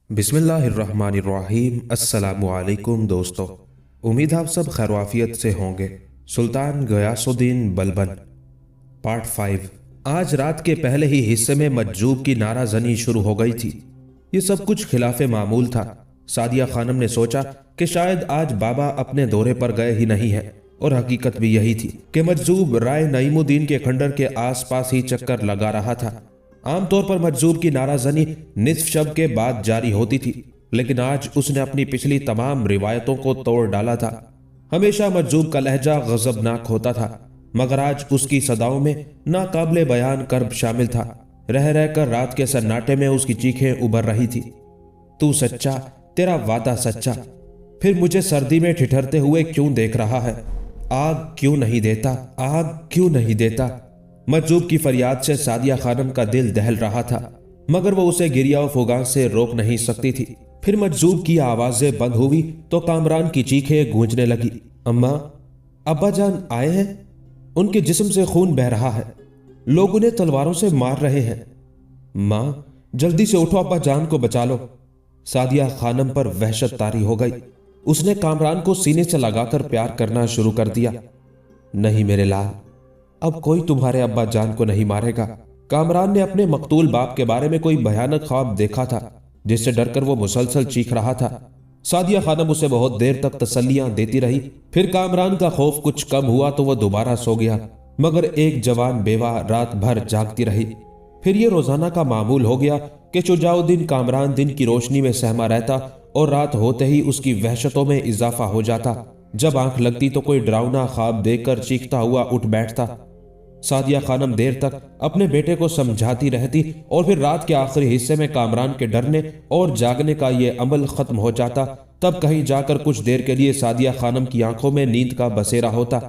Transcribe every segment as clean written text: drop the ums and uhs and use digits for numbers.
बिस्मिल्लाहिर्रहमानिर्रहीम। अस्सलामुअलैकुम दोस्तों, उम्मीद आप सब खैरवाफियत से होंगे। सुल्तान गयासुद्दीन बलबन पार्ट 5। आज रात के पहले ही हिस्से में मज्जूब की नाराजनी शुरू हो गई थी। ये सब कुछ खिलाफे मामूल था। सादिया खानम ने सोचा कि शायद आज बाबा अपने दौरे पर गए ही नहीं है, और हकीकत भी यही थी कि मज्जूब राय नईमुद्दीन के खंडर के आसपास ही चक्कर लगा रहा था। आमतौर पर मज्जूब की नाराजनी निस्फ शब के बाद जारी होती थी, लेकिन आज उसने अपनी पिछली तमाम रिवायतों को तोड़ डाला था। हमेशा मज्जूब का लहजा गजबनाक होता था, मगर आज उसकी सदाओं में नाकाबिले बयान कर्ब शामिल था। रह रहकर रात के सन्नाटे में उसकी चीखें उभर रही थी। तू सच्चा, तेरा वादा सच्चा, फिर मुझे सर्दी में ठिठरते हुए क्यों देख रहा है? आग क्यों नहीं देता, आग क्यों नहीं देता? मज्जूब की फरियाद से सादिया खानम का दिल दहल रहा था, मगर वो उसे गिरिया फुगान से रोक नहीं सकती थी। फिर मज्जूब की आवाजें बंद हुई तो कामरान की चीखें गूंजने लगी। अम्मा, अब्बा जान आए हैं, उनके जिस्म से खून बह रहा है, लोग उन्हें तलवारों से मार रहे हैं। माँ, जल्दी से उठो, अब्बा जान को बचा लो। सादिया खानम पर वहशत तारी हो गई। उसने कामरान को सीने से लगाकर प्यार करना शुरू कर दिया। नहीं मेरे लाल, अब कोई तुम्हारे अब्बा जान को नहीं मारेगा। कामरान ने अपने मकतूल बाप के बारे में कोई भयानक ख्वाब देखा था, जिससे डरकर वो मुसलसल चीख रहा था। सादिया खानम उसे बहुत देर तक तसल्लियां देती रही। फिर कामरान का खौफ कुछ कम हुआ तो वह दोबारा सो गया, मगर एक जवान बेवा रात भर जागती रही। फिर ये रोजाना का मामूल हो गया कि शुजाउद्दीन कामरान दिन की रोशनी में सहमा रहता और रात होते ही उसकी वहशतों में इजाफा हो जाता। जब आंख लगती तो कोई डरावना ख्वाब देखकर चीखता हुआ उठ बैठता। सादिया खानम देर तक अपने बेटे को समझाती रहती और फिर रात के आखिरी हिस्से में कामरान के डरने और जागने का ये अमल खत्म हो जाता। तब कहीं जाकर कुछ देर के लिए सादिया खानम की आंखों में नींद का बसेरा होता।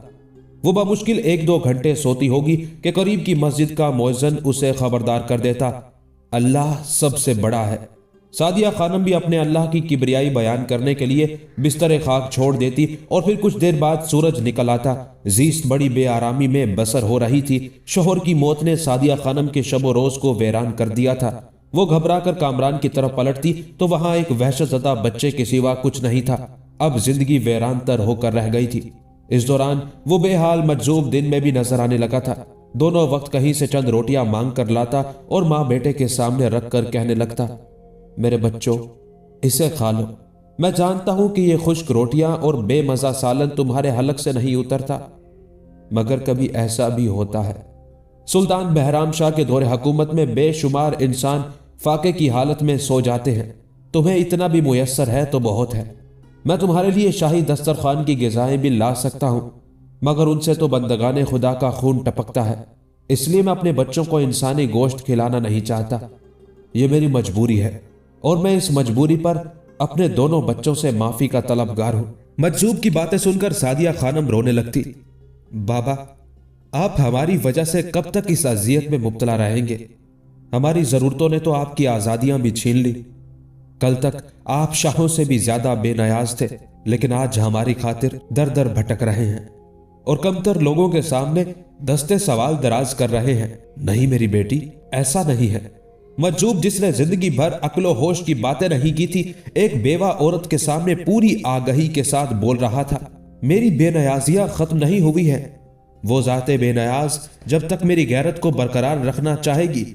वो बमुश्किल 1-2 घंटे सोती होगी कि करीब की मस्जिद का मुअज्जिन उसे खबरदार कर देता, अल्लाह सबसे बड़ा है। सादिया खानम भी अपने अल्लाह की किबरियाई बयान करने के लिए बिस्तर खाक छोड़ देती और फिर कुछ देर बाद सूरज निकल आता। जीस्त बड़ी बेआरामी में बसर हो रही थी। शोहर की मौत ने सादिया खानम के शबो रोज को वीरान कर दिया था। वो घबराकर कामरान की तरफ पलटती तो वहां एक वहशतज़दा बच्चे के सिवा कुछ नहीं था। अब जिंदगी वीरान तर होकर रह गई थी। इस दौरान वो बेहाल मज्जूब दिन में भी नजर आने लगा था। दोनों वक्त कहीं से चंद रोटियां मांग कर लाता और माँ बेटे के सामने रख कर कहने लगता, मेरे बच्चों, इसे खा लो। मैं जानता हूं कि ये खुश्क रोटियां और बेमजा सालन तुम्हारे हलक से नहीं उतरता, मगर कभी ऐसा भी होता है। सुल्तान बहराम शाह के दौरे हुकूमत में बेशुमार इंसान फाके की हालत में सो जाते हैं। तुम्हें इतना भी मुयस्सर है तो बहुत है। मैं तुम्हारे लिए शाही दस्तरखान की ग़िज़ाएं भी ला सकता हूं, मगर उनसे तो बंदगाने खुदा का खून टपकता है। इसलिए मैं अपने बच्चों को इंसानी गोश्त खिलाना नहीं चाहता। यह मेरी मजबूरी है और मैं इस मजबूरी पर अपने दोनों बच्चों से माफी का तलबगार हूं। मज्जूब की बातें सुनकर सादिया खानम रोने लगती। बाबा, आप हमारी वजह से कब तक इस अजियत में मुब्तला रहेंगे? हमारी जरूरतों ने तो आपकी आजादियां भी छीन ली। कल तक आप शाहों से भी ज्यादा बेनयाज थे, लेकिन आज हमारी खातिर दर दर भटक रहे हैं और कमतर लोगों के सामने दस्ते सवाल दराज कर रहे हैं। नहीं मेरी बेटी, ऐसा नहीं है। मज्जूब, जिसने जिंदगी भर अक्लो होश की बातें नहीं की थी, एक बेवा औरत के सामने पूरी आगही के साथ बोल रहा था, मेरी बेनयाजियां खत्म नहीं हुई है। वो जाते बेनयाज जब तक मेरी गैरत को बरकरार रखना चाहेगी,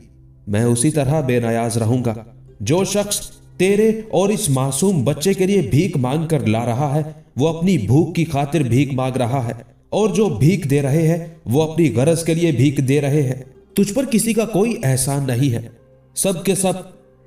मैं उसी तरह बेनयाज रहूंगा। जो शख्स तेरे और इस मासूम बच्चे के लिए भीख मांग कर ला रहा है, वो अपनी भूख की खातिर भीख मांग रहा है, और जो भीख दे रहे हैं वो अपनी गरज के लिए भीख दे रहे हैं। तुझ पर किसी का कोई एहसान नहीं है। सब के सब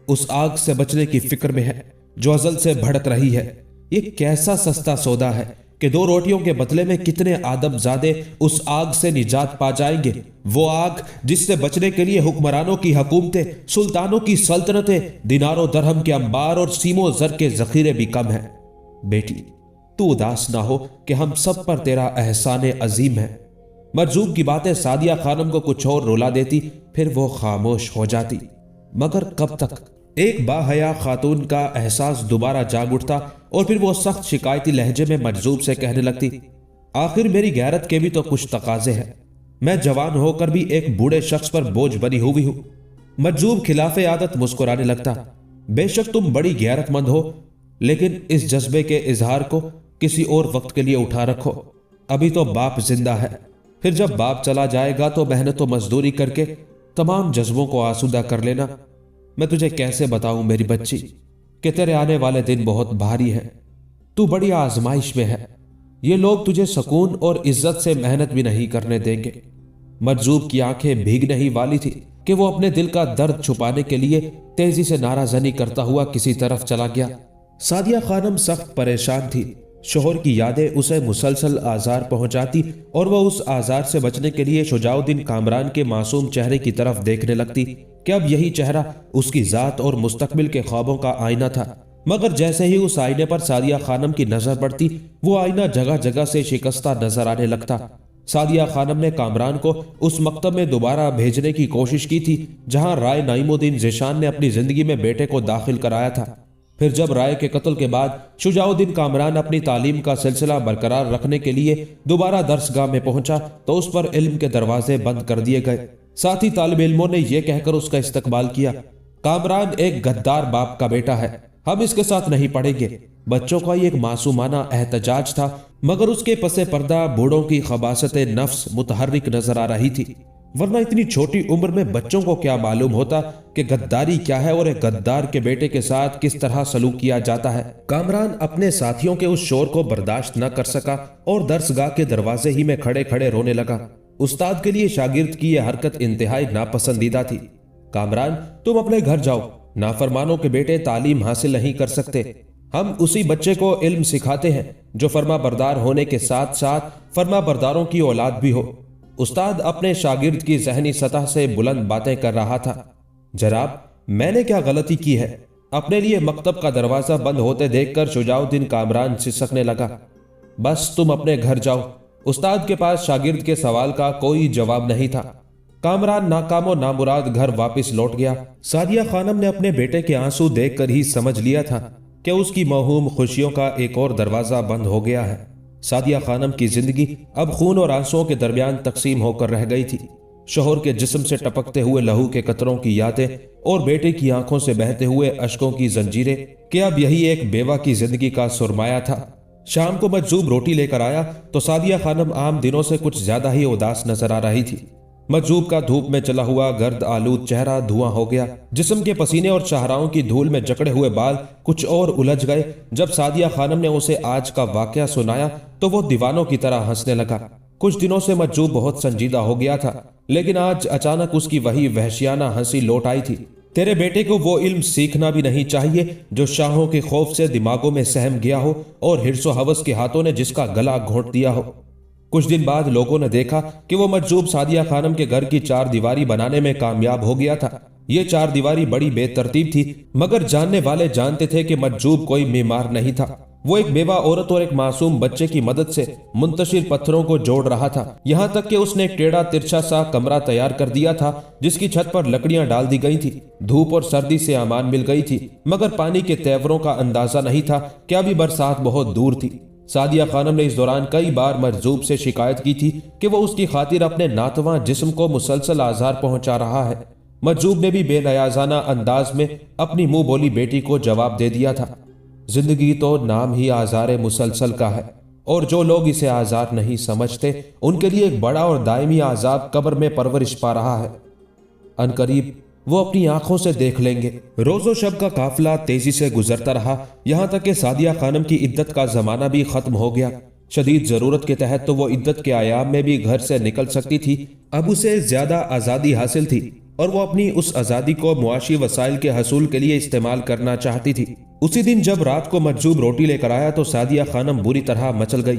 उस आग से बचने की फिक्र में है जो अजल से भड़क रही है। ये कैसा सस्ता सौदा है कि 2 रोटियों के बदले में कितने आदमजादे उस आग से निजात पा जाएंगे। वो आग जिससे बचने के लिए हुक्मरानों की हुकूमतें, सुल्तानों की सल्तनतें, दिनारों दरहम के अंबार और सीमो जर के जखीरे भी कम है। बेटी, तू उदास ना हो कि हम सब पर तेरा एहसान अजीम है। मरजूब की बातें सादिया खानम को कुछ और रुला देती, फिर वो खामोश हो जाती। मगर कब तक? एक बाहया खातून का एहसास दोबारा जाग उठता और फिर वो सख्त शिकायती लहजे में मजजूब से कहने लगती, आखिर मेरी गैरत के भी तो कुछ तकाजे हैं। मैं जवान होकर भी एक बूढ़े शख्स पर बोझ बनी हुई हूं। मज्जूब खिलाफे आदत मुस्कुराने लगता। बेशक तुम बड़ी गैरतमंद हो, लेकिन इस जज्बे के इजहार को किसी और वक्त के लिए उठा रखो। अभी तो बाप जिंदा है, फिर जब बाप चला जाएगा तो मेहनत और मजदूरी करके तमाम जज्बों को आसूदा कर लेना। मैं तुझे कैसे बताऊं मेरी बच्ची कि तेरे आने वाले दिन बहुत भारी हैं। तू बड़ी आजमाइश में है। ये लोग तुझे सुकून और इज्जत से मेहनत भी नहीं करने देंगे। मज्जूब की आंखें भीगने ही वाली थी कि वो अपने दिल का दर्द छुपाने के लिए तेजी से नाराजनी करता हुआ किसी तरफ चला गया। सादिया खानम सख्त परेशान थी। शोहर की यादें उसे मुसलसल आजार पहुंचाती और वह उस आजार से बचने के लिए शुजाउद्दीन कामरान के मासूम चेहरे की तरफ देखने लगती कि अब यही चेहरा उसकी जात और मुस्तकबिल के ख्वाबों का आईना था। मगर जैसे ही उस आईने पर सादिया खानम की नजर पड़ती, वो आईना जगह जगह से शिकस्ता नजर आने लगता। सादिया खानम ने कामरान को उस मकतब में दोबारा भेजने की कोशिश की थी जहां राय नाइमुद्दीन ज़िशान ने अपनी जिंदगी में बेटे को दाखिल कराया था। फिर जब राय के कत्ल के बाद शुजाउद्दीन कामरान अपनी तालीम का सिलसिला बरकरार रखने के लिए दोबारा दर्सगाह में पहुंचा तो उस पर इल्म के दरवाजे बंद कर दिए गए। साथ ही तालिब इल्मों ने यह कहकर उसका इस्तकबाल किया, कामरान एक गद्दार बाप का बेटा है, हम इसके साथ नहीं पढ़ेंगे। बच्चों का एक मासूमाना एहतजाज था, मगर उसके पसे पर्दा बूढ़ों की खबासत नफ्स मुतहर्रिक नजर आ रही थी। वरना इतनी छोटी उम्र में बच्चों को क्या मालूम होता कि गद्दारी क्या है और एक गद्दार के बेटे के साथ किस तरह सलूक किया जाता है। कामरान अपने साथियों के उस शोर को बर्दाश्त न कर सका और दर्सगाह के दरवाजे ही में खड़े खड़े रोने लगा। उस्ताद के लिए शागिर्द की यह हरकत इंतहाई नापसंदीदा थी। कामरान, तुम अपने घर जाओ, नाफरमानों के बेटे तालीम हासिल नहीं कर सकते। हम उसी बच्चे को इल्म सिखाते हैं जो फर्मा बरदार होने के साथ साथ फर्मा बरदारों की औलाद भी हो। उस्ताद अपने शागिर्द की जहनी सतह से बुलंद बातें कर रहा था। जनाब, मैंने क्या गलती की है? अपने लिए मकतब का दरवाजा बंद होते देखकर शुजाउद्दीन कामरान सिसकने लगा। बस तुम अपने घर जाओ। उस्ताद के पास शागिर्द के सवाल का कोई जवाब नहीं था। कामरान नाकामो नामुराद घर वापस लौट गया। सादिया खानम ने अपने बेटे के आंसू देखकर ही समझ लिया था कि उसकी मौहूम खुशियों का एक और दरवाजा बंद हो गया है। सादिया खानम की जिंदगी अब खून और आंसुओं के दरमियान तकसीम होकर रह गई थी। शोहर के जिस्म से टपकते हुए लहू के कतरों की यादें और बेटे की आंखों से बहते हुए अश्कों की जंजीरें कि अब यही एक बेवा की जिंदगी का सुरमाया था। शाम को मज्जूब रोटी लेकर आया तो सादिया खानम आम दिनों से कुछ ज्यादा ही उदास नजर आ रही थी। मज्जूब का धूप में चला हुआ गर्द आलूद चेहरा धुआं हो गया। जिस्म के पसीने और शाहराओं की धूल में जकड़े हुए बाल कुछ और उलझ गए। जब सादिया खानम ने उसे आज का वाकया सुनाया तो वो दीवानों की तरह हंसने लगा। कुछ दिनों से मज्जूब बहुत संजीदा हो गया था, लेकिन आज अचानक उसकी वही वहशियाना हंसी लौट आई थी। तेरे बेटे को वो इल्म सीखना भी नहीं चाहिए जो शाहों के खौफ से दिमागों में सहम गया हो और हिर्सो हवस के हाथों ने जिसका गला घोंट दिया हो। कुछ दिन बाद लोगों ने देखा कि वो मज्जूब सादिया खानम के घर की चार दीवारी बनाने में कामयाब हो गया था। ये चार दीवारी बड़ी बेतरतीब थी, मगर जानने वाले जानते थे कि मज्जूब कोई बीमार नहीं था। वो एक बेवा औरत और एक मासूम बच्चे की मदद से मुंतशिर पत्थरों को जोड़ रहा था। यहाँ तक कि उसने एक टेढ़ा तिरछा सा कमरा तैयार कर दिया था जिसकी छत पर लकड़ियां डाल दी गई थी। धूप और सर्दी से अमान मिल गई थी, मगर पानी के तेवरों का अंदाजा नहीं था कि अभी बरसात बहुत दूर थी। सादिया खानम ने इस दौरान कई बार मज्जूब से शिकायत की थी कि वो उसकी खातिर अपने नातवां जिस्म को मुसलसल आजार पहुंचा रहा है। मज्जूब ने भी बेनयाजाना अंदाज में अपनी मुंह बोली बेटी को जवाब दे दिया था, जिंदगी तो नाम ही आजार मुसलसल का है और जो लोग इसे आजार नहीं समझते उनके लिए एक बड़ा और दायमी आजाब कब्र में परवरिश पा रहा है। अनकरीब वो अपनी आंखों से देख लेंगे। रोजो शब का काफिला तेजी से गुजरता रहा, यहाँ तक कि सादिया खानम की इद्दत का जमाना भी खत्म हो गया। शदीद जरूरत के तहत तो वो इद्दत के आयाम में भी घर से निकल सकती थी। अब उसे ज्यादा आजादी हासिल थी और वो अपनी उस आजादी को मुआशी वसाइल के हसूल के लिए इस्तेमाल करना चाहती थी। उसी दिन जब रात को मज्जूब रोटी लेकर आया तो सादिया खानम बुरी तरह मचल गई।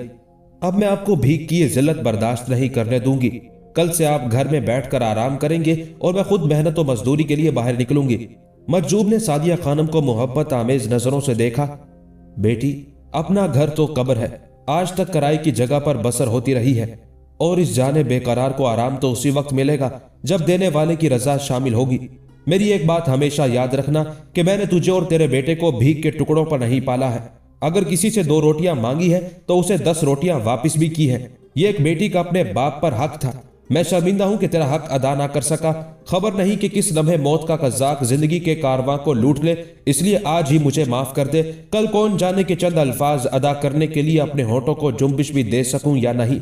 अब मैं आपको भीख की ये जिल्लत बर्दाश्त नहीं करने दूंगी। कल से आप घर में बैठकर आराम करेंगे और मैं खुद मेहनत और मजदूरी के लिए बाहर निकलूंगी। मज्जूब ने सादिया खानम को मोहब्बत आमेज नजरों से देखा। बेटी, अपना घर तो कब्र है, आज तक किराए की जगह पर बसर होती रही है और इस जाने बेकरार को आराम तो उसी वक्त मिलेगा जब देने वाले की रजा शामिल होगी। मेरी एक बात हमेशा याद रखना कि मैंने तुझे और तेरे बेटे को भीख के टुकड़ों पर नहीं पाला है। अगर किसी से 2 रोटियां मांगी है तो उसे 10 रोटियां वापस भी की है। ये एक बेटी का अपने बाप पर हक था। मैं शर्मिंदा हूं कि तेरा हक अदा ना कर सका। खबर नहीं कि किस लम्हे मौत का कज़ाक जिंदगी के कारवां को लूट ले, इसलिए आज ही मुझे माफ कर दे। कल कौन जाने के चंद अल्फाज अदा करने के लिए अपने होठों को जुम्बिश भी दे सकूं या नहीं।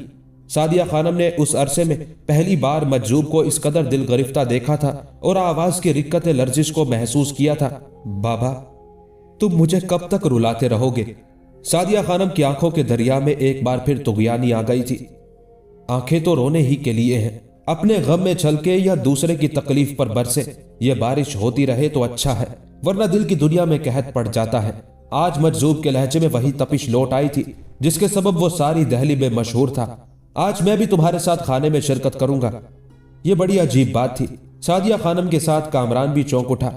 सादिया खानम ने उस अरसे में पहली बार मजजूब को इस कदर दिल गिरफ्ता देखा था और आवाज की रिक्कत लर्जिश को महसूस किया था। बाबा, तुम मुझे कब तक रुलाते रहोगे? सादिया खानम की आंखों के दरिया में एक बार फिर तुगयानी आ गई थी। आंखें तो रोने ही के लिए हैं, अपने गम में छलके या दूसरे की तकलीफ पर बरसे। ये बारिश होती रहे तो अच्छा है, वरना दिल की दुनिया में कहत पड़ जाता है। आज मजजूब के लहजे में वही तपिश लौट आई थी जिसके सबब वो सारी दहली में मशहूर था। आज मैं भी तुम्हारे साथ खाने में शिरकत करूंगा। ये बड़ी अजीब बात थी। सादिया खानम के साथ कामरान भी चौंक उठा।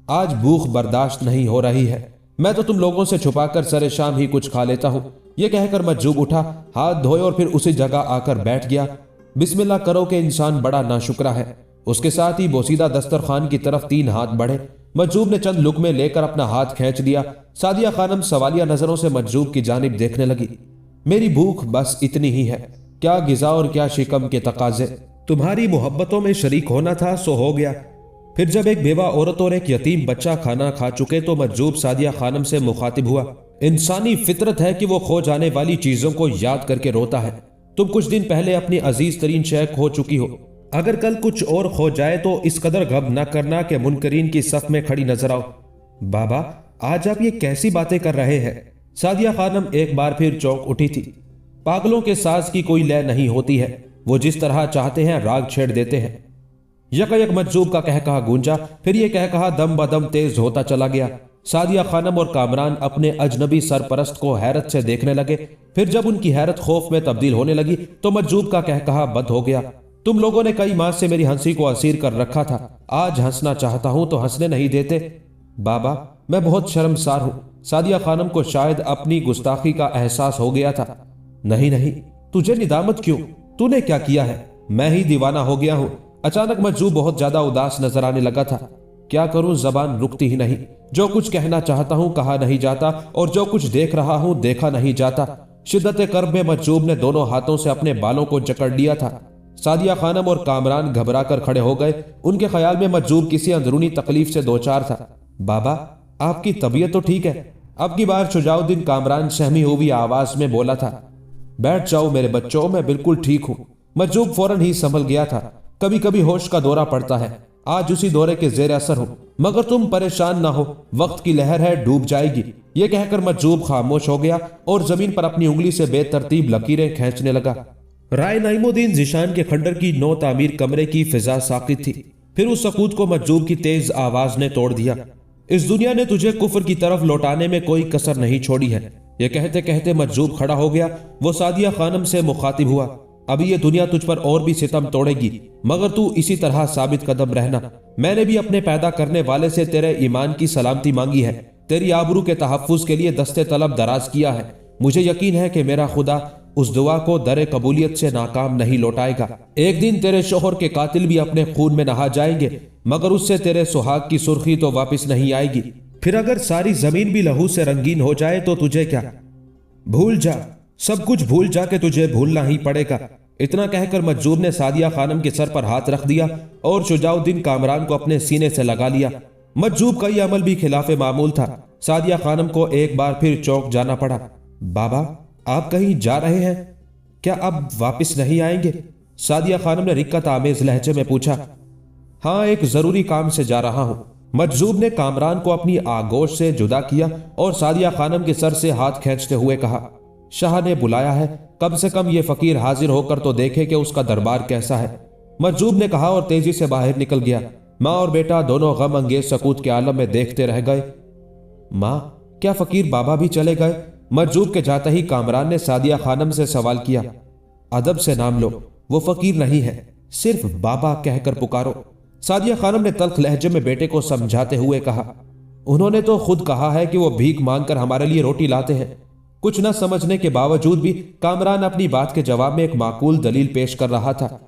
आज भूख बर्दाश्त नहीं हो रही है, मैं तो तुम लोगों से छुपाकर सरे शाम ही कुछ खा लेता हूं। यह कहकर मजजूब उठा, हाथ धोए और फिर उसी जगह आकर बैठ गया। बिस्मिल्लाह करो कि इंसान बड़ा नाशुक्रा है। उसके साथ ही बोसीदा दस्तरखान की तरफ 3 हाथ बढ़े। मजजूब ने चंद लुकमे लेकर अपना हाथ खींच लिया। सादिया खानम सवालिया नजरों से मजजूब की जानिब देखने लगी। मेरी भूख बस इतनी ही है, क्या गिजा और क्या शिकम के तकाजे। तुम्हारी मोहब्बतों में शरीक होना था सो हो गया। फिर जब एक बेवा औरत और एक यतीम बच्चा खाना खा चुके तो मजजूब सादिया खानम से मुखातिब हुआ। इंसानी फितरत है कि वो खो जाने वाली चीजों को याद करके रोता है। तुम कुछ दिन पहले अपनी अजीज तरीन शय खो चुकी हो। अगर कल कुछ और खो जाए तो इस कदर गम न करना कि मुनकरीन की सफ में खड़ी नजर आओ। बाबा, आज आप ये कैसी बातें कर रहे हैं? सादिया खानम एक बार फिर चौंक उठी थी। पागलों के साज की कोई लय नहीं होती है, वो जिस तरह चाहते हैं राग छेड़ देते हैं। यकयक मजजूब का कहकहा गूंजा, फिर यह कहकहा दम बदम तेज होता चला गया। सादिया खानम और कामरान अपने अजनबी सरपरस्त को हैरत से देखने लगे। फिर जब उनकी हैरत खौफ में तब्दील होने लगी तो मजजूब का कहकहा बंद हो गया। तुम लोगों ने कई माह से मेरी हंसी को असीर कर रखा था, आज हंसना चाहता हूं तो हंसने नहीं देते। बाबा, मैं बहुत शर्मसार हूं। सादिया खानम को शायद अपनी गुस्ताखी का एहसास हो गया था। नहीं नहीं, तुझे निदामत क्यों? तूने क्या किया है? मैं ही दीवाना हो गया हूं। अचानक मजजूब बहुत ज्यादा उदास नजर आने लगा था। क्या करूं, जबान रुकती ही नहीं। जो कुछ कहना चाहता हूं कहा नहीं जाता और जो कुछ देख रहा हूं देखा नहीं जाता। शिद्दत कर्ब में मजजूब ने दोनों हाथों से अपने बालों को जकड़ लिया था। सादिया खानम और कामरान घबरा कर खड़े हो गए। उनके ख्याल में मजजूब किसी अंदरूनी तकलीफ से दो चार था। बाबा, आपकी तबीयत तो ठीक है? अब की बार शुजाउद्दीन कामरान सहमी हुई आवाज में बोला था। बैठ जाओ मेरे बच्चों, मैं बिल्कुल ठीक हूं। मजजूब फौरन ही संभल गया था। कभी कभी होश का दौरा पड़ता है, आज उसी दौरे के जेर असर हूं। मगर तुम परेशान ना हो, वक्त की लहर है, डूब जाएगी। यह कहकर मजजूब खामोश हो गया और जमीन पर अपनी उंगली से बेतरतीब लकीरें खींचने लगा। राय नाइमुद्दीन जिशान के खंडर की नौ तामीर कमरे की फिजा साकित थी। फिर उस सकूत को मजजूब की तेज आवाज ने तोड़ दिया। इस दुनिया ने तुझे कुफर की तरफ लौटाने में कोई कसर नहीं छोड़ी है। यह कहते कहते मजजूब खड़ा हो गया। वो सादिया खानम से मुखातिब हुआ। अभी ये दुनिया तुझ पर और भी सितम तोड़ेगी, मगर तू इसी तरह साबित कदम रहना। मैंने भी अपने पैदा करने वाले से तेरे ईमान की सलामती मांगी है, तेरी आबरू के तहफ्फुज के लिए दस्ते तलब दराज किया है। मुझे यकीन है कि मेरा खुदा उस दुआ को दरे कबूलियत से नाकाम नहीं लौटाएगा। एक दिन तेरे शोहर के कातिल भी अपने खून में नहा जाएंगे, मगर उससे तेरे सुहाग की सुर्खी तो वापस नहीं आएगी। फिर अगर सारी जमीन भी लहू से रंगीन हो जाए तो तुझे क्या? भूल जा, सब कुछ भूल जा के तुझे भूलना ही पड़ेगा। इतना कहकर मजजूब ने सादिया खानम के सर पर हाथ रख दिया और शुजाउद्दीन कामरान को अपने सीने से लगा लिया। मजजूब का यह अमल भी खिलाफे मामूल था। सादिया खानम को एक बार फिर चौंक जाना पड़ा। बाबा, आप कहीं जा रहे हैं क्या? अब वापस नहीं आएंगे? सादिया खानम ने रिक्कत आमेज लहजे में पूछा। हाँ, एक जरूरी काम से जा रहा हूं। मजजूब ने कामरान को अपनी आगोश से जुदा किया और सादिया खानम के सर से हाथ खींचते हुए कहा, शाह ने बुलाया है, कम से कम ये फकीर हाजिर होकर तो देखे कि उसका दरबार कैसा है। मजजूब ने कहा और तेजी से बाहर निकल गया। माँ और बेटा दोनों गम अंगेज सकूत के आलम में देखते रह गए। माँ, क्या फकीर बाबा भी चले गए? मजजूब के जाते ही कामरान ने सादिया खानम से सवाल किया। अदब से नाम लो, वो फकीर नहीं है, सिर्फ बाबा कहकर पुकारो। सादिया खानम ने तल्ख लहजे में बेटे को समझाते हुए कहा, उन्होंने तो खुद कहा है कि वो भीख मांगकर हमारे लिए रोटी लाते हैं। कुछ न समझने के बावजूद भी कामरान अपनी बात के जवाब में एक माकूल दलील पेश कर रहा था।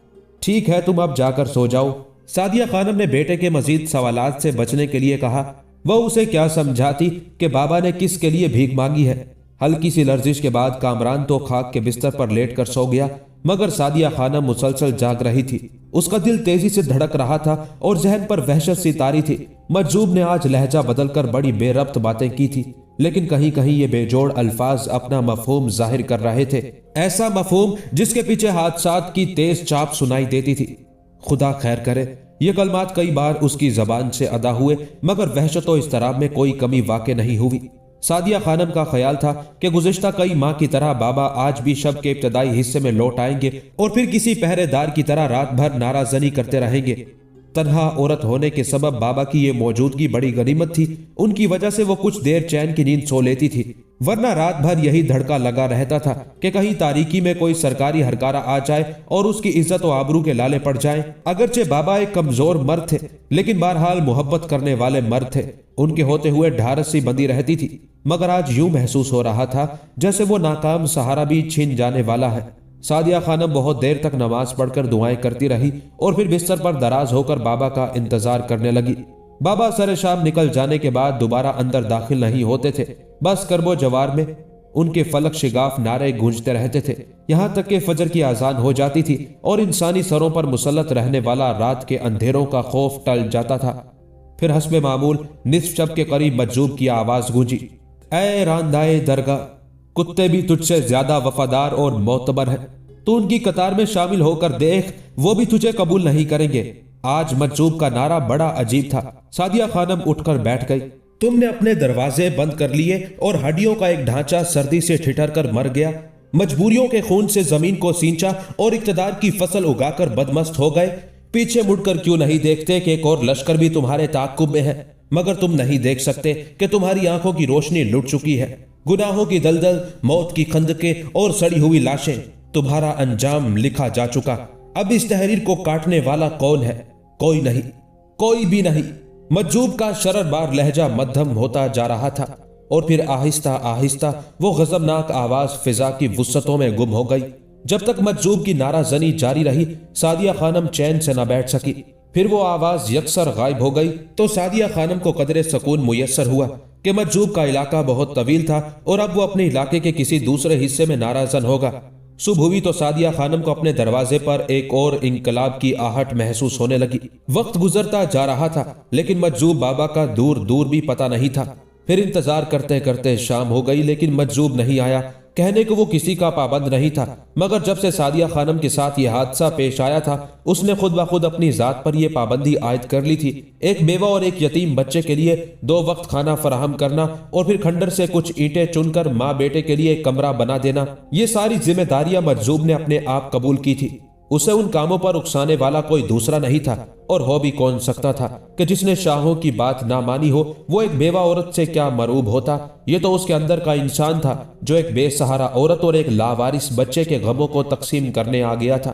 ठीक है, तुम अब जाकर सो जाओ। सादिया खानम ने बेटे के मजीद सवालात से बचने के लिए कहा। वह उसे क्या समझाती कि बाबा ने किस के लिए भीख मांगी है। हल्की सी लर्जिश के बाद कामरान तो खाक के बिस्तर पर लेट कर सो गया, मगर सादिया खानम मुसलसल जाग रही थी। उसका दिल तेजी से धड़क रहा था और जहन पर वहशत सी तारी थी। मजजूब ने आज लहजा बदलकर बड़ी बेरब्त बातें की थी, लेकिन कहीं कहीं ये बेजोड़ अल्फाज अपना मफहूम जाहिर कर रहे थे, ऐसा मफहूम जिसके पीछे हादसात की तेज चाप सुनाई देती थी। खुदा खैर करे। ये कलमात कई बार उसकी जबान से अदा हुए, मगर वहशत व इस्तराब में कोई कमी वाक़ई नहीं हुई। सादिया खानम का ख्याल था कि गुज़िश्ता कई माह की तरह बाबा आज भी शब के इब्तदाई हिस्से में लौट आएंगे और फिर किसी पहरेदार की तरह रात भर नाराजनी करते रहेंगे। तन्हा औरत होने के सबब बाबा की ये मौजूदगी बड़ी गनीमत थी। उनकी वजह से वो कुछ देर चैन की नींद सो लेती थी, वरना रात भर यही धड़का लगा रहता था कि कहीं तारीकी में कोई सरकारी हरकारा आ जाए और उसकी इज्जत व आबरू के लाले पड़ जाएं। अगरचे बाबा एक कमजोर मर्द थे, लेकिन बहरहाल मोहब्बत करने वाले मर्द थे। उनके होते हुए ढारस सी बंधी रहती थी, मगर आज यूं महसूस हो रहा था जैसे वो नाकाम सहारा भी छीन जाने वाला है। सादिया खानम बहुत देर तक नमाज पढ़कर दुआएं करती रही और फिर बिस्तर पर दराज होकर बाबा का इंतजार करने लगी। बाबा सरे शाम निकल जाने के बाद दोबारा अंदर दाखिल नहीं होते थे। बस करबो जवार में उनके फलक शिगाफ नारे गूंजते रहते थे, यहां तक कि फजर की आजान हो जाती थी और इंसानी सरों पर मुसल्लत रहने वाला रात के अंधेरों का खौफ टल जाता था। फिर हस्बे मामूल निस्फ शब के करीब मजजूब की आवाज गूंजी, ऐ रांदाए दरगाह, कुत्ते भी तुझसे ज्यादा वफादार और मोतबर हैं। तू उनकी कतार में शामिल होकर देख, वो भी तुझे कबूल नहीं करेंगे। आज मजजूब का नारा बड़ा अजीब था। सादिया खानम उठकर बैठ गई। तुमने अपने दरवाजे बंद कर लिए और हड्डियों का एक ढांचा सर्दी से ठिठर कर मर गया। मजबूरियों के खून से जमीन को सींचा और इक्तदार की फसल उगाकर बदमस्त हो गए। पीछे मुड़कर क्यों नहीं देखते कि एक और लश्कर भी तुम्हारे ताक़ुब में है, मगर तुम नहीं देख सकते कि तुम्हारी आंखों की रोशनी लुट चुकी है। गुनाहों की दलदल, मौत की खंदकें और सड़ी हुई लाशें, तुम्हारा अंजाम लिखा जा चुका। अब इस तहरीर को काटने वाला कौन है? कोई नहीं, कोई भी नहीं। मजजूब का शररबार लहजा मध्यम होता जा रहा था और फिर आहिस्ता आहिस्ता वो गजबनाक आवाज फिजा की वुस्सतों में गुम हो गई। जब तक मजजूब की नाराजनी जारी रही, सादिया खानम चैन से न बैठ सकी। फिर वो आवाज यकसर गायब हो गई तो सादिया खानम को कदरे सुकून मुयस्सर हुआ कि मजजूब का इलाका बहुत तवील था और अब वो अपने इलाके के किसी दूसरे हिस्से में नाराजन होगा। सुबह हुई तो सादिया खानम को अपने दरवाजे पर एक और इंकलाब की आहट महसूस होने लगी। वक्त गुजरता जा रहा था, लेकिन मजजूब बाबा का दूर दूर भी पता नहीं था। फिर इंतजार करते करते शाम हो गई, लेकिन मजजूब नहीं आया। कहने को वो किसी का पाबंद नहीं था, मगर जब से सादिया खानम के साथ ये हादसा पेश आया था, उसने खुद ब खुद अपनी जात पर यह पाबंदी आयद कर ली थी। एक बेवा और एक यतीम बच्चे के लिए 2 वक्त खाना फराहम करना और फिर खंडर से कुछ ईंटें चुनकर माँ बेटे के लिए एक कमरा बना देना, ये सारी जिम्मेदारियां मजजूब ने अपने आप कबूल की थी। उसे उन कामों पर उकसाने वाला कोई दूसरा नहीं था, और हो भी कौन सकता था कि जिसने शाहों की बात ना मानी हो वो एक बेवा औरत से क्या मरूब होता। ये तो उसके अंदर का इंसान था जो एक बेसहारा औरत और एक लावारिस बच्चे के गमों को तकसीम करने आ गया था।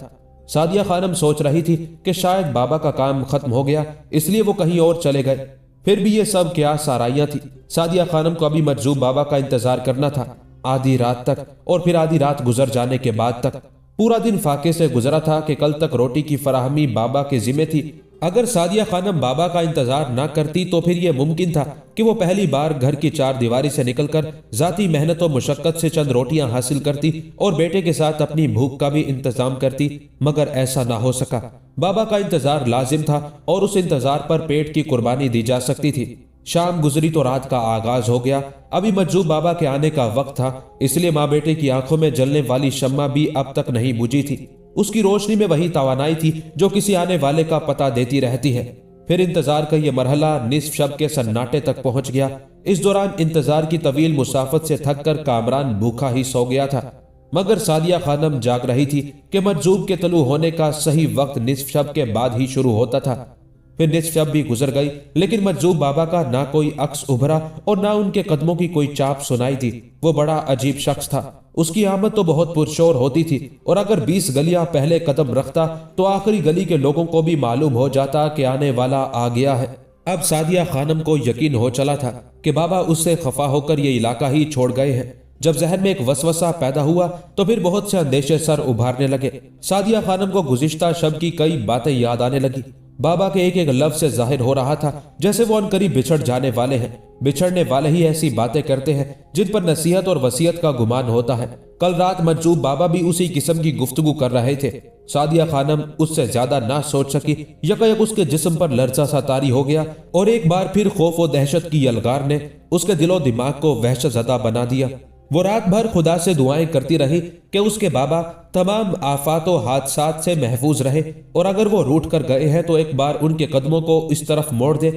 सादिया खानम सोच रही थी कि शायद बाबा का काम खत्म हो गया, इसलिए वो कहीं और चले गए। फिर भी ये सब क्या साराइयां थी। सादिया खानम को अभी मजजूब बाबा का इंतजार करना था, आधी रात तक, और फिर आधी रात गुजर जाने के बाद तक। पूरा दिन फाके से गुजरा था कि कल तक रोटी की फराहमी बाबा के जिम्मे थी। अगर सादिया खानम बाबा का इंतजार ना करती तो फिर यह मुमकिन था कि वो पहली बार घर की 4 दीवारी से निकलकर जाती मेहनत और मुशक्कत से चंद रोटियां हासिल करती और बेटे के साथ अपनी भूख का भी इंतजाम करती, मगर ऐसा ना हो सका। बाबा का इंतजार लाजिम था और उस इंतजार पर पेट की कुर्बानी दी जा सकती थी। शाम गुजरी तो रात का आगाज हो गया। अभी मजजूब बाबा के आने का वक्त था, इसलिए माँ बेटे की आंखों में जलने वाली शम्मा भी अब तक नहीं बुझी थी। उसकी रोशनी में वही तवानाई थी जो किसी आने वाले का पता देती रहती है। फिर इंतजार का यह मरहला निस्फ शब के सन्नाटे तक पहुंच गया। इस दौरान इंतजार की तवील मुसाफत से थक कर कामरान भूखा ही सो गया था, मगर सादिया खानम जाग रही थी कि मजजूब के तलू होने का सही वक्त निस्फ शब के बाद ही शुरू होता था। फिर निस्फ शब भी गुजर गई, लेकिन मजजूब बाबा का ना कोई अक्स उभरा और ना उनके कदमों की कोई चाप सुनाई दी। वो बड़ा अजीब शख्स था। उसकी आमद तो बहुत पुरशोर होती थी, और अगर 20 गलियां पहले कदम रखता तो आखिरी गली के लोगों को भी मालूम हो जाता कि आने वाला आ गया है। अब सादिया खानम को यकीन हो चला था कि बाबा उससे खफा होकर ये इलाका ही छोड़ गए हैं। जब जहन में एक वसवसा पैदा हुआ तो फिर बहुत से अंदेशे सर उभारने लगे। सादिया खानम को गुज़िश्ता शब की कई बातें याद आने लगी। बाबा के एक एक लफ्ज से जाहिर हो रहा था जैसे वो अनकरीब बिछड़ जाने वाले हैं। बिछड़ने वाले ही ऐसी बातें करते हैं जिन पर नसीहत और वसीयत का गुमान होता है। कल रात मजजूब बाबा भी उसी किस्म की गुफ्तगू कर रहे थे। सादिया खानम उससे ज्यादा ना सोच सकी। यकायक उसके जिस्म पर लर्जा सा तारी हो गया और एक बार फिर खौफ और दहशत की यलगार ने उसके दिलो दिमाग को वहशत ज़दा बना दिया। वो रात भर खुदा से दुआएं करती रही कि उसके बाबा तमाम आफात और हादसात से महफूज रहे, और अगर वो रूठ कर गए हैं तो एक बार उनके कदमों को इस तरफ मोड़ दे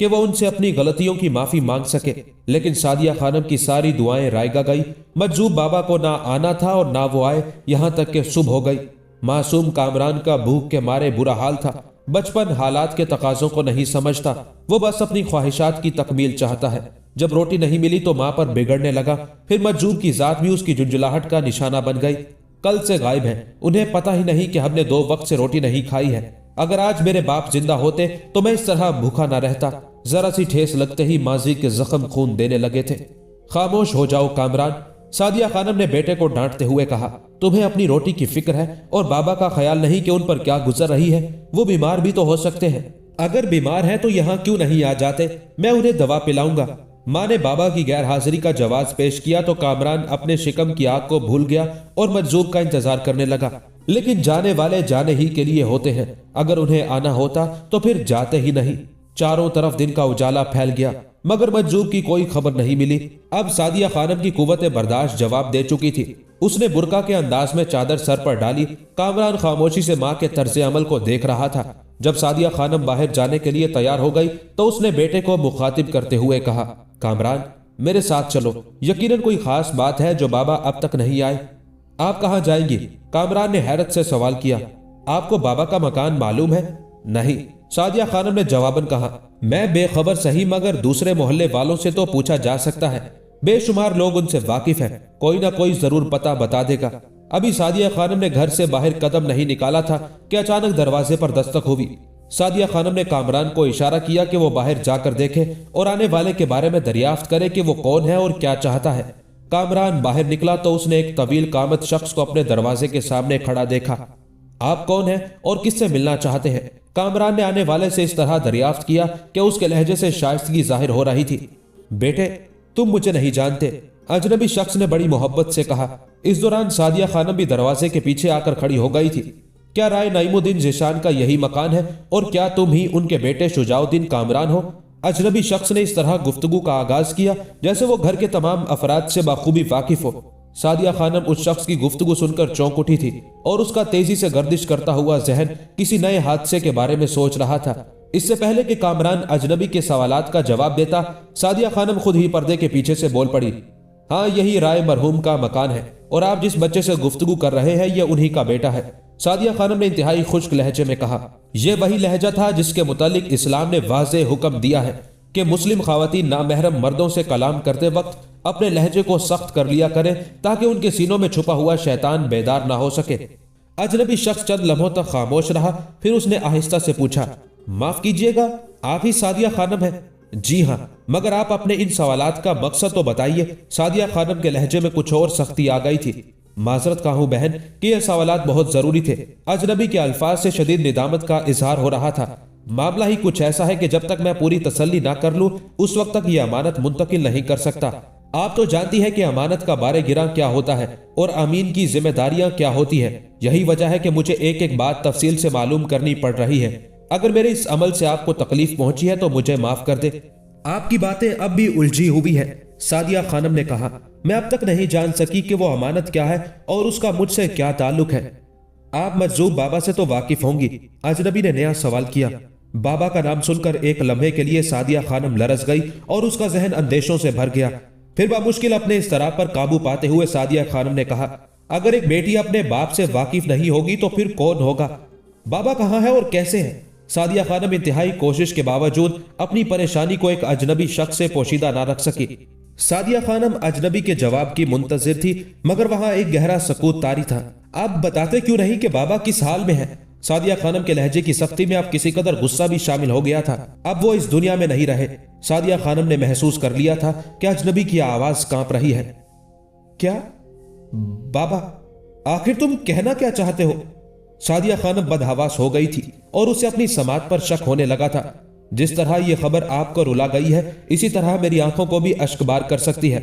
कि वो उनसे अपनी गलतियों की माफी मांग सके। लेकिन सादिया खानम की सारी दुआएं रायगा गई। मजजूब बाबा को ना आना था और ना वो आए, यहाँ तक कि सुबह हो गई। मासूम कामरान का भूख के मारे बुरा हाल था। बचपन हालात के तकाजों को नहीं समझता, वो बस अपनी ख्वाहिशात की तकमील चाहता है। जब रोटी नहीं मिली तो माँ पर बिगड़ने लगा। फिर मजजूब की जात भी उसकी झुंझुलाहट का निशाना बन गई। कल से गायब है, उन्हें पता ही नहीं कि हमने 2 वक्त से रोटी नहीं खाई है। अगर आज मेरे बाप जिंदा होते तो मैं इस तरह भूखा ना रहता। जरा सी ठेस लगते ही माजी के जख्म खून देने लगे थे। खामोश हो जाओ कामरान, सादिया खानम ने बेटे को डांटते हुए कहा। तुम्हें अपनी रोटी की फिक्र है और बाबा का ख्याल नहीं कि उन पर क्या गुजर रही है। वो बीमार भी तो हो सकते हैं। अगर बीमार हैं तो यहाँ क्यों नहीं आ जाते, मैं उन्हें दवा पिलाऊंगा। माँ ने बाबा की गैर हाजिरी का जवाब पेश किया तो कामरान अपने शिकम की आग को भूल गया और मजजूब का इंतजार करने लगा। लेकिन जाने वाले जाने ही के लिए होते हैं, अगर उन्हें आना होता तो फिर जाते ही नहीं। चारों तरफ दिन का उजाला फैल गया मगर मजजूब की कोई खबर नहीं मिली। अब सादिया खानम की कुव्वत बर्दाश्त जवाब दे चुकी थी। उसने बुरका के अंदाज में चादर सर पर डाली। कामरान खामोशी से माँ के तर्ज अमल को देख रहा था। जब सादिया खानम बाहर जाने के लिए तैयार हो गई तो उसने बेटे को मुखातिब करते हुए कहा, कामरान मेरे साथ चलो, यकीनन कोई खास बात है जो बाबा अब तक नहीं आए। आप कहाँ जाएंगी? कामरान ने हैरत से सवाल किया। आपको बाबा का मकान मालूम है? नहीं, सादिया खानम ने जवाबन कहा। मैं बेखबर सही मगर दूसरे मोहल्ले वालों से तो पूछा जा सकता है। बेशुमार लोग उनसे वाकिफ हैं, कोई ना कोई जरूर पता बता देगा। अभी सादिया खानम ने घर से बाहर कदम नहीं निकाला था कि अचानक दरवाजे पर दस्तक हुई। सादिया खानम ने कामरान को इशारा किया कि वो बाहर जाकर देखे और आने वाले के बारे में दरियाफ्त करे कि वो कौन है और क्या चाहता है। कामरान बाहर निकला तो उसने एक तवील कामत शख्स को अपने दरवाजे के सामने खड़ा देखा। आप कौन हैं और किससे मिलना चाहते हैं? कामरान ने आने वाले से इस तरह दरियाफ्त किया कि उसके लहजे से शाइस्तगी जाहिर हो रही थी। बेटे तुम मुझे नहीं जानते, अजनबी शख्स ने बड़ी मोहब्बत से कहा। इस दौरान सादिया खानम भी दरवाजे के पीछे आकर खड़ी हो गई थी। क्या राय नईमुद्दीन ज़ीशान का यही मकान है और क्या तुम ही उनके बेटे शुजाउद्दीन कामरान हो? अजनबी शख्स ने इस तरह गुफ्तगू का आगाज किया जैसे वो घर के तमाम अफराद से बाखूबी वाकिफ हो। सादिया खानम उस शख्स की गुफ्तगू सुनकर चौंक उठी थी और उसका तेजी से गर्दिश करता हुआ जहन किसी नए हादसे के बारे में सोच रहा था। इससे पहले कि कामरान अजनबी के सवालात का जवाब देता, सादिया खानम खुद ही पर्दे के पीछे से बोल पड़ी। हाँ, यही राय मरहूम का मकान है और आप जिस बच्चे से गुफ्तगू कर रहे हैं यह उन्हीं का बेटा है। सादिया खानम ने इंतहाई खुश्क लहजे में कहा। यह वही लहजा था जिसके मुतालिक इस्लाम ने वाज़े हुक्म दिया है कि मुस्लिम खवातीन नामहरम मर्दों से कलाम करते वक्त अपने लहजे को सख्त कर लिया करें ताकि उनके सीनों में छुपा हुआ शैतान बेदार ना हो सके। अजनबी शख्स चंद लम्हों तक खामोश रहा, फिर उसने आहिस्ता से पूछा, माफ कीजिएगा, आप ही सादिया खानम हैं? जी हाँ, मगर आप अपने इन सवालात का मकसद तो बताइए। सादिया खानम के लहजे में कुछ और सख्ती आ गई थी। माजरत का हूं बहन कि यह सवालात बहुत जरूरी थे। अजनबी के अल्फाज से शदीद निदामत का इजहार हो रहा था। मामला ही कुछ ऐसा है कि जब तक मैं पूरी तसल्ली ना कर लूं उस वक्त तक यह अमानत मुंतकिल नहीं कर सकता। आप तो जानती है कि अमानत का बारे गिरा क्या होता है और अमीन की जिम्मेदारियां क्या होती है। यही वजह है कि मुझे एक एक बात तफसील से मालूम करनी पड़ रही है। अगर मेरे इस अमल से आपको तकलीफ पहुंची है तो मुझे माफ कर दे। आपकी बातें अब भी उलझी हुई है, सादिया खानम ने कहा। मैं अब तक नहीं जान सकी कि वो अमानत क्या है और उसका मुझसे क्या ताल्लुक है। आप मजजूब बाबा से तो वाकिफ होंगी? अजनबी ने नया सवाल किया। बाबा का नाम सुनकर एक लम्हे के लिए सादिया खानम लरस गई और उसका जहन अंदेशों से भर गया। फिर बामुश्किल अपने इस तरह पर काबू पाते हुए सादिया खानम ने कहा, अगर एक बेटी अपने बाप से वाकिफ नहीं होगी तो फिर कौन होगा? बाबा कहाँ है और कैसे है? सादिया खानम इंतहाई कोशिश के बावजूद अपनी परेशानी को एक अजनबी शख्स से पोशीदा ना रख सकी। सादिया खानम अजनबी के जवाब की मुंतजिर थी मगर वहां एक गहरा सकूत तारी था। आप बताते क्यों नहीं कि बाबा किस हाल में है? सादिया खानम के लहजे की सख्ती में अब किसी कदर गुस्सा भी शामिल हो गया था। अब वो इस दुनिया में नहीं रहे। सादिया खानम ने महसूस कर लिया था कि अजनबी की आवाज कांप रही है। क्या बाबा, आखिर तुम कहना क्या चाहते हो? सादिया खानम बदहवास हो गई थी और उसे अपनी समात पर शक होने लगा था। जिस तरह यह खबर आपको रुला गई है, इसी तरह मेरी आंखों को भी अश्कबार कर सकती है।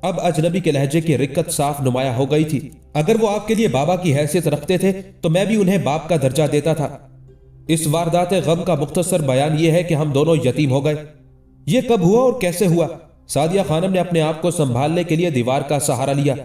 अब अजनबी के लहजे की रिक्कत साफ नुमाया हो गई थी। अगर वो आपके लिए बाबा की हैसियत रखते थे तो मैं भी उन्हें बाप का दर्जा देता था। इस वारदात गम का मुख्तसर बयान यह है कि हम दोनों यतीम हो गए। ये कब हुआ और कैसे हुआ? सादिया खानम ने अपने आप को संभालने के लिए दीवार का सहारा लिया।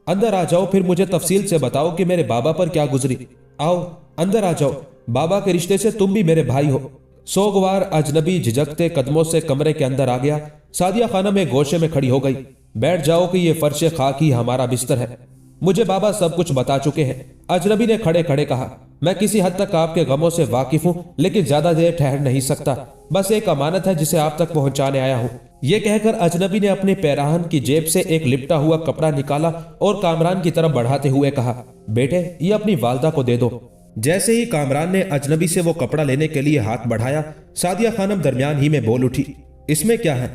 अंदर आ जाओ, फिर मुझे तफसील से बताओ कि मेरे बाबा पर क्या गुजरी। आओ अंदर आ जाओ, बाबा के रिश्ते से तुम भी मेरे भाई हो। सोगवार अजनबी झिझकते कदमों से कमरे के अंदर आ गया। सादिया खानम एक गोशे में खड़ी हो गई। बैठ जाओ कि ये फर्श खाक ही हमारा बिस्तर है। मुझे बाबा सब कुछ बता चुके हैं, अजनबी ने खड़े खड़े कहा। मैं किसी हद तक आपके गमों से वाकिफ हूं, लेकिन ज्यादा देर ठहर नहीं सकता। बस एक अमानत है जिसे आप तक पहुंचाने आया हूं। यह कहकर अजनबी ने अपने पैराहन की जेब से एक लिपटा हुआ कपड़ा निकाला और कामरान की तरफ बढ़ाते हुए कहा, बेटे ये अपनी वालदा को दे दो। जैसे ही कामरान ने अजनबी से वो कपड़ा लेने के लिए हाथ बढ़ाया, सादिया खानम दरमियान ही में बोल उठी, इसमें क्या है?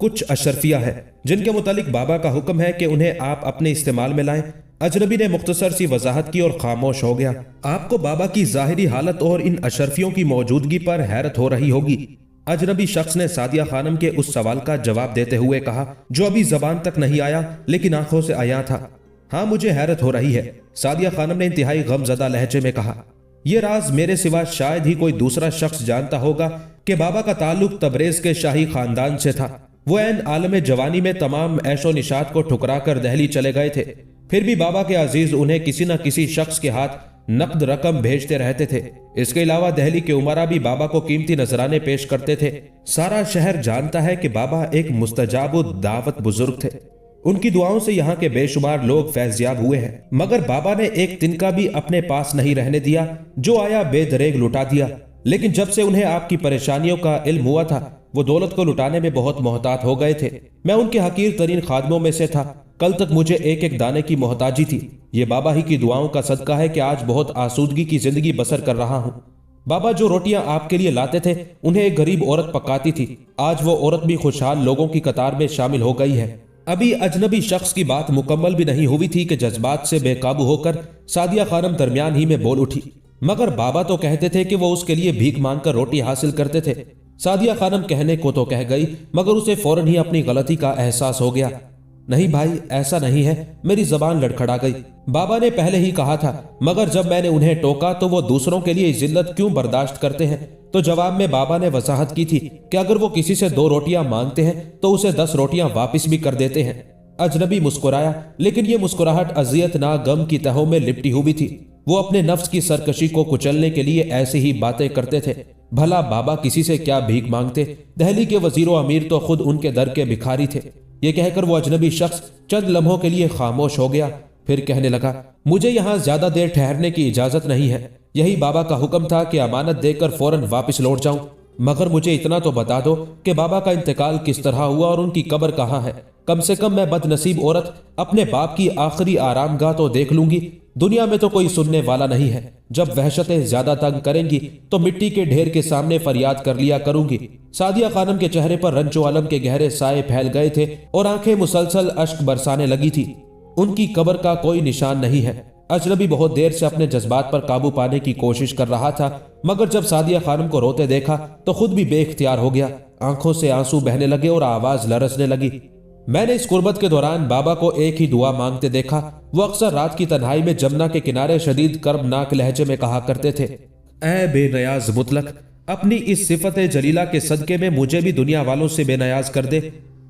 कुछ अशरफिया है जिनके मुतालिक बाबा का हुक्म है कि उन्हें आप अपने इस्तेमाल में लाएं। अजनबी ने मुख्तसर सी वजाहत की और खामोश हो गया। आपको बाबा की जाहिरी हालत और इन अशरफियों की मौजूदगी पर हैरत हो रही होगी। अजनबी शख्स ने सादिया खानम के उस सवाल का जवाब देते हुए कहा जो अभी जबान तक नहीं आया लेकिन आंखों से आया था। हाँ मुझे हैरत हो रही है, सादिया खानम ने इंतहाई गमजदा लहजे में कहा। यह राज मेरे सिवा शायद ही कोई दूसरा शख्स जानता होगा कि बाबा का ताल्लुक तबरेज के शाही खानदान से था। वो ऐन आलम जवानी में तमाम ऐशो निशात को ठुकरा कर दहली चले गए थे। फिर भी बाबा के अजीज उन्हें किसी न किसी शख्स के हाथ नकद रकम भेजते रहते थे। इसके अलावा दहली के उमरा भी बाबा को कीमती नजराने पेश करते थे। सारा शहर जानता है कि बाबा एक मुस्तजाब दावत बुजुर्ग थे। उनकी दुआओं से यहाँ के बेशुमार लोग फैज़याब हुए हैं, मगर बाबा ने एक तिनका भी अपने पास नहीं रहने दिया। जो आया बेदरेग लुटा दिया। लेकिन जब से उन्हें आपकी परेशानियों का इल्म हुआ था, वो दौलत को लुटाने में बहुत मोहतात हो गए थे। मैं उनके हकीर तरीन खादमों में से था। कल तक मुझे एक एक दाने की मोहताजी थी। ये बाबा ही की दुआओं का सदका है कि आज बहुत आसूदगी की जिंदगी बसर कर रहा हूँ। बाबा जो रोटियां आपके लिए लाते थे उन्हें एक गरीब औरत पकाती थी। आज वो औरत भी खुशहाल लोगों की कतार में शामिल हो गई है। अभी अजनबी शख्स की बात मुकम्मल भी नहीं हुई थी कि जज्बात से बेकाबू होकर सादिया खानम दरमियान ही में बोल उठी, मगर बाबा तो कहते थे कि वो उसके लिए भीख मांगकर रोटी हासिल करते थे। सादिया खानम कहने को तो कह गई, मगर उसे फौरन ही अपनी गलती का एहसास हो गया। नहीं भाई, ऐसा नहीं है। मेरी जबान लड़खड़ा गई। बाबा ने पहले ही कहा था, मगर जब मैंने उन्हें टोका तो वो दूसरों के लिए जिल्लत क्यों बर्दाश्त करते हैं। तो जवाब में बाबा ने वजाहत की थी कि अगर वो किसी से 2 रोटियां मांगते हैं तो उसे 10 रोटियां वापस भी कर देते हैं। अजनबी मुस्कुराया, लेकिन ये मुस्कुराहट अजियत ना गम की तहों में लिपटी हुई थी। वो अपने नफ्स की सरकशी को कुचलने के लिए ऐसे ही बातें करते थे। भला बाबा किसी से क्या भीख मांगते? दहली के वजीर अमीर तो खुद उनके दर के भिखारी थे। ये कहकर वो अजनबी शख्स चंद लम्हों के लिए खामोश हो गया। फिर कहने लगा, मुझे यहाँ ज्यादा देर ठहरने की इजाजत नहीं है। यही बाबा का हुक्म था कि अमानत देकर फौरन वापस लौट जाऊं। मगर मुझे इतना तो बता दो कि बाबा का इंतकाल किस तरह हुआ और उनकी कब्र कहाँ है। कम से कम मैं बदनसीब औरत अपने बाप की आखिरी आरामगाह तो देख लूंगी। दुनिया में तो कोई सुनने वाला नहीं है। जब वहशतें ज्यादा तंग करेंगी तो मिट्टी के ढेर के सामने फरियाद कर लिया करूंगी। सादिया खानम के चेहरे पर रंजो आलम के गहरे साए फैल गए थे और आंखें मुसलसल अश्क बरसाने लगी थी। उनकी कब्र का कोई निशान नहीं है। अजनबी बहुत देर से अपने जज्बात पर काबू पाने की कोशिश कर रहा था, मगर जब सादिया खानम को रोते देखा तो खुद भी बेख्तियार हो गया। आंखों से आंसू बहने लगे और आवाज लरसने लगी। मैंने इस कुर्बत के दौरान बाबा को एक ही दुआ मांगते देखा। वो अक्सर रात की तन्हाई में जमुना के किनारे शदीद कर्बनाक लहजे में कहा करते थे, ऐ बेनयाज मुतलक, अपनी इस सिफत जलीला के सदके में मुझे भी दुनिया वालों से बेनयाज कर दे।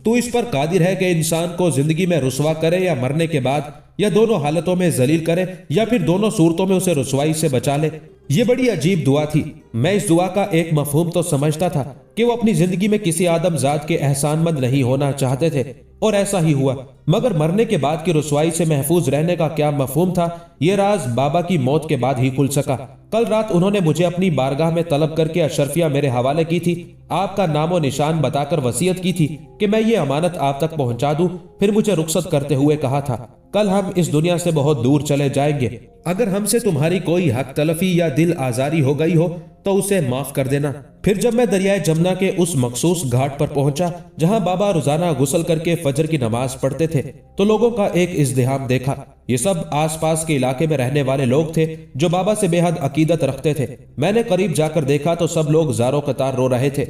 तू इस पर कादिर है कि इंसान को जिंदगी में रुसवा करे या मरने के बाद, या दोनों हालतों में जलील करे या फिर दोनों सूरतों में उसे रुसवाई से बचा ले। ये बड़ी अजीब दुआ थी। मैं इस दुआ का एक मफहूम तो समझता था कि वो अपनी जिंदगी में किसी आदमजात के एहसानमंद नहीं होना चाहते थे, और ऐसा ही हुआ। मगर मरने के बाद की रुसवाई से महफूज रहने का क्या मफहूम था, ये राज बाबा की मौत के बाद ही खुल सका। कल रात उन्होंने मुझे अपनी बारगाह में तलब करके अशरफिया मेरे हवाले की थी। आपका नामो निशान बताकर वसीयत की थी कि मैं ये अमानत आप तक पहुंचा दूं। फिर मुझे रुखसत करते हुए कहा था, कल हम इस दुनिया से बहुत दूर चले जाएंगे। अगर हमसे तुम्हारी कोई हक तलफी या दिल आजारी हो गई हो तो उसे माफ कर देना। پھر جب میں دریائے جمنا کے اس مخصوص گھاٹ پر پہنچا جہاں بابا روزانہ غسل کر کے فجر کی نماز پڑھتے تھے تو لوگوں کا ایک ازدحام دیکھا۔ یہ سب آس پاس کے علاقے میں رہنے والے لوگ تھے جو بابا سے بے حد عقیدت رکھتے تھے۔ میں نے قریب جا کر دیکھا تو سب لوگ زاروں قطار رو رہے تھے۔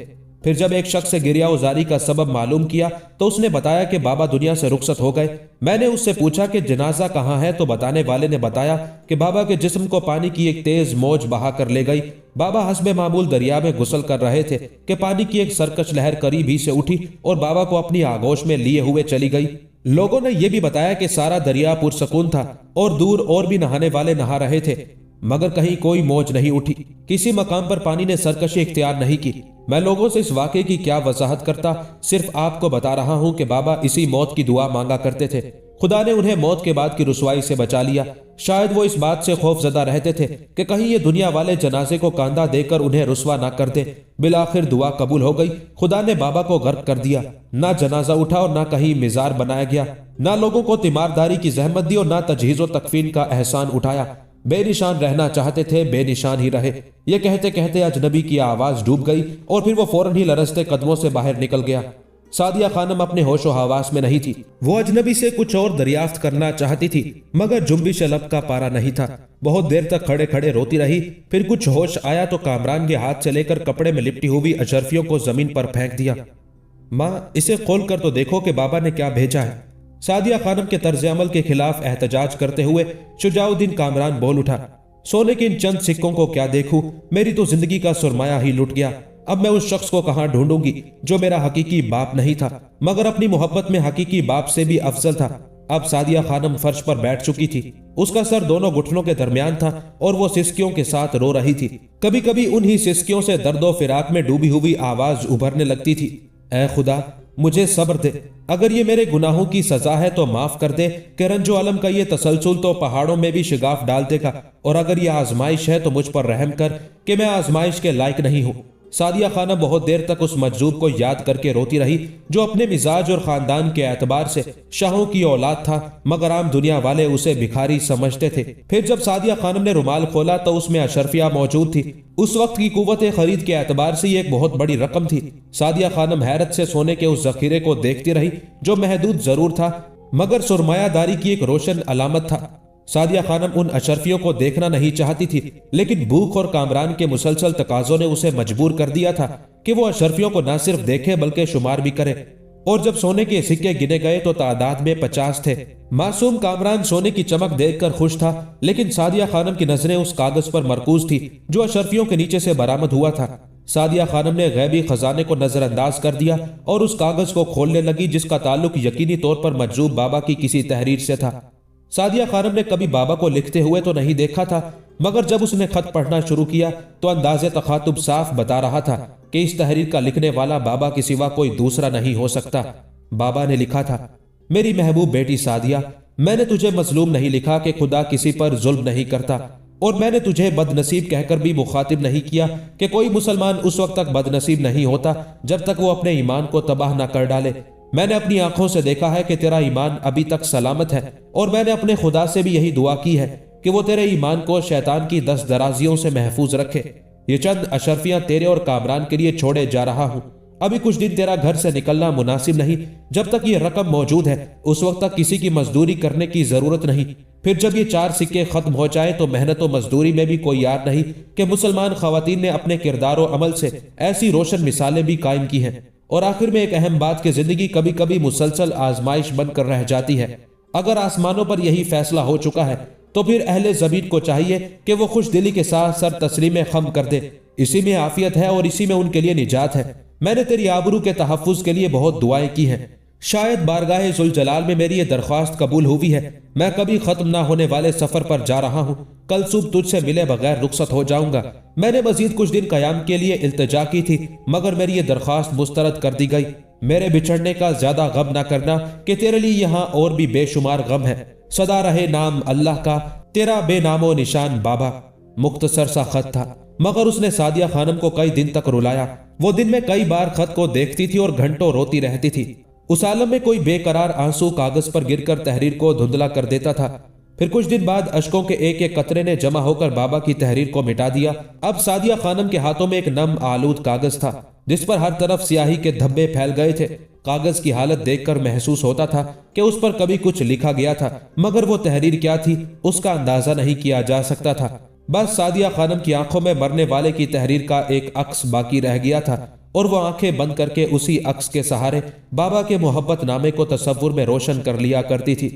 پھر جب ایک شخص سے گریہ وزاری کا سبب معلوم کیا تو اس نے بتایا کہ بابا دنیا سے رخصت ہو گئے۔ میں نے اس سے پوچھا کہ جنازہ کہاں ہے تو بتانے والے نے بتایا کہ بابا کے جسم کو پانی کی ایک تیز موج بہا کر لے گئی۔ بابا حسب معمول دریا میں غسل کر رہے تھے کہ پانی کی ایک سرکش لہر قریب ہی سے اٹھی اور بابا کو اپنی آغوش میں لیے ہوئے چلی گئی۔ لوگوں نے یہ بھی بتایا کہ سارا دریا پرسکون تھا اور دور اور بھی نہانے والے نہا رہے تھے، مگر کہیں کوئی موج نہیں اٹھی، کسی مقام پر پانی نے سرکشی اختیار نہیں کی۔ میں لوگوں سے اس واقعے کی کیا وضاحت کرتا، صرف آپ کو بتا رہا ہوں کہ بابا اسی موت کی دعا مانگا کرتے تھے۔ خدا نے انہیں موت کے بعد کی رسوائی سے بچا لیا۔ شاید وہ اس بات سے خوف زدہ رہتے تھے کہ کہیں یہ دنیا والے جنازے کو کاندھا دے کر انہیں رسوا نہ کر دے۔ بالآخر دعا قبول ہو گئی۔ خدا نے بابا کو غرق کر دیا، نہ جنازہ اٹھا اور نہ کہیں مزار بنایا گیا، نہ لوگوں کو تیمارداری کی زحمت دی اور نہ تجہیز و تکفین کا احسان اٹھایا۔ بے نشان رہنا چاہتے تھے، بے نشان ہی رہے۔ یہ کہتے کہتے اجنبی کی آواز ڈوب گئی اور پھر وہ فوراً ہی لرزتے قدموں سے باہر نکل گیا۔ سعدیہ خانم اپنے ہوش و حواس میں نہیں تھی۔ وہ اجنبی سے کچھ اور دریافت کرنا چاہتی تھی مگر جنبش لب کا پارا نہیں تھا۔ بہت دیر تک کھڑے کھڑے روتی رہی۔ پھر کچھ ہوش آیا تو کامران کے ہاتھ سے لے کر کپڑے میں لپٹی ہوئی اشرفیوں کو زمین پر پھینک دیا۔ ماں، اسے کھول کر تو دیکھو کہ بابا نے کیا بھیجا ہے۔ سعدیہ خانم کے طرز عمل کے خلاف احتجاج کرتے ہوئے شجاع الدین کامران بول اٹھا، سونے کے ان چند سکوں کو کیا دیکھوں، میری تو زندگی کا سرمایہ ہی لٹ گیا۔ اب میں اس شخص کو کہاں ڈھونڈوں گی جو میرا حقیقی باپ نہیں تھا مگر اپنی محبت میں حقیقی باپ سے بھی افضل تھا۔ اب سعدیہ خانم فرش پر بیٹھ چکی تھی، اس کا سر دونوں گھٹنوں کے درمیان تھا اور وہ سسکیوں کے ساتھ رو رہی تھی۔ کبھی کبھی انہی سسکیوں سے درد و فراق میں ڈوبی ہوئی آواز ابھرنے لگتی تھی، اے خدا مجھے صبر دے، اگر یہ میرے گناہوں کی سزا ہے تو معاف کر دے کہ رنج و علم کا یہ تسلسل تو پہاڑوں میں بھی شگاف ڈال دے گا، اور اگر یہ آزمائش ہے تو مجھ پر رحم کر کہ میں آزمائش کے لائق نہیں ہوں۔ سعدیہ خانم بہت دیر تک اس مجذوب کو یاد کر کے روتی رہی جو اپنے مزاج اور خاندان کے اعتبار سے شاہوں کی اولاد تھا مگر عام دنیا والے اسے بھکاری سمجھتے تھے۔ پھر جب سعدیہ خانم نے رومال کھولا تو اس میں اشرفیہ موجود تھی۔ اس وقت کی قوت خرید کے اعتبار سے یہ ایک بہت بڑی رقم تھی۔ سعدیہ خانم حیرت سے سونے کے اس ذخیرے کو دیکھتی رہی جو محدود ضرور تھا مگر سرمایہ داری کی ایک روشن علامت تھا۔ سعدیہ خانم ان اشرفیوں کو دیکھنا نہیں چاہتی تھی لیکن بھوک اور کامران کے مسلسل تقاضوں نے اسے مجبور کر دیا تھا کہ وہ اشرفیوں کو نہ صرف دیکھے بلکہ شمار بھی کرے، اور جب سونے کے سکے گنے گئے تو تعداد میں 50 تھے۔ معصوم کامران سونے کی چمک دیکھ کر خوش تھا لیکن سعدیہ خانم کی نظریں اس کاغذ پر مرکوز تھی جو اشرفیوں کے نیچے سے برآمد ہوا تھا۔ سعدیہ خانم نے غیبی خزانے کو نظر انداز کر دیا اور اس کاغذ کو کھولنے لگی جس کا تعلق یقینی طور پر مجذوب بابا کی کسی تحریر سے تھا۔ سعدیہ خانم نے کبھی بابا کو لکھتے ہوئے تو نہیں دیکھا تھا مگر جب اس نے خط پڑھنا شروع کیا تو انداز تخاطب صاف بتا رہا تھا کہ اس تحریر کا لکھنے والا بابا کے سوا کوئی دوسرا نہیں ہو سکتا۔ بابا نے لکھا تھا، میری محبوب بیٹی سعدیہ، میں نے تجھے مظلوم نہیں لکھا کہ خدا کسی پر ظلم نہیں کرتا، اور میں نے تجھے بد نصیب کہہ کر بھی مخاطب نہیں کیا کہ کوئی مسلمان اس وقت تک بد نصیب نہیں ہوتا جب تک وہ اپنے ایمان کو تباہ نہ کر ڈالے۔ میں نے اپنی آنکھوں سے دیکھا ہے کہ تیرا ایمان ابھی تک سلامت ہے، اور میں نے اپنے خدا سے بھی یہی دعا کی ہے کہ وہ تیرے ایمان کو شیطان کی دست درازیوں سے محفوظ رکھے۔ یہ چند اشرفیاں تیرے اور کامران کے لیے چھوڑے جا رہا ہوں۔ ابھی کچھ دن تیرا گھر سے نکلنا مناسب نہیں، جب تک یہ رقم موجود ہے اس وقت تک کسی کی مزدوری کرنے کی ضرورت نہیں۔ پھر جب یہ 4 سکے ختم ہو جائے تو محنت و مزدوری میں بھی کوئی یار نہیں کہ مسلمان خواتین نے اپنے کردار و عمل سے ایسی روشن مثالیں بھی قائم کی ہیں۔ اور آخر میں ایک اہم بات کہ زندگی کبھی کبھی مسلسل آزمائش بن کر رہ جاتی ہے۔ اگر آسمانوں پر یہی فیصلہ ہو چکا ہے تو پھر اہل زمین کو چاہیے کہ وہ خوش دلی کے ساتھ سر تسلیم خم کر دے۔ اسی میں عافیت ہے اور اسی میں ان کے لیے نجات ہے۔ میں نے تیری آبرو کے تحفظ کے لیے بہت دعائیں کی ہیں، شاید بارگاہ ذوالجلال میں میری یہ درخواست قبول ہوئی ہے۔ میں کبھی ختم نہ ہونے والے سفر پر جا رہا ہوں، کل صبح تجھ سے ملے بغیر رخصت ہو جاؤں گا۔ میں نے مزید کچھ دن قیام کے لیے التجا کی تھی مگر میری یہ درخواست مسترد کر دی گئی۔ میرے بچھڑنے کا زیادہ غم نہ کرنا کہ تیرے لیے یہاں اور بھی بے شمار غم ہے۔ سدا رہے نام اللہ کا، تیرا بے نام و نشان بابا۔ مختصر سا خط تھا مگر اس نے سعدیہ خانم کو کئی دن تک رلایا۔ وہ دن میں کئی بار خط کو دیکھتی تھی اور گھنٹوں روتی رہتی تھی۔ اس عالم میں کوئی بے قرار آنسو کاغذ پر گر کر تحریر کو دھندلا کر دیتا تھا۔ फिर कुछ दिन बाद अशकों के एक एक कतरे ने जमा होकर बाबा की तहरीर को मिटा दिया। अब सादिया खानम के हाथों में एक नम आलूद कागज था जिस पर हर तरफ स्याही के धब्बे फैल गए थे। कागज की हालत देखकर महसूस होता था कि उस पर कभी कुछ लिखा गया था, मगर वो तहरीर क्या थी उसका अंदाजा नहीं किया जा सकता था। बस सादिया खानम की आंखों में मरने वाले की तहरीर का एक अक्स बाकी रह गया था और वो आंखें बंद करके उसी अक्स के सहारे बाबा के मोहब्बत नामे को तस्वुर में रोशन कर लिया करती थी।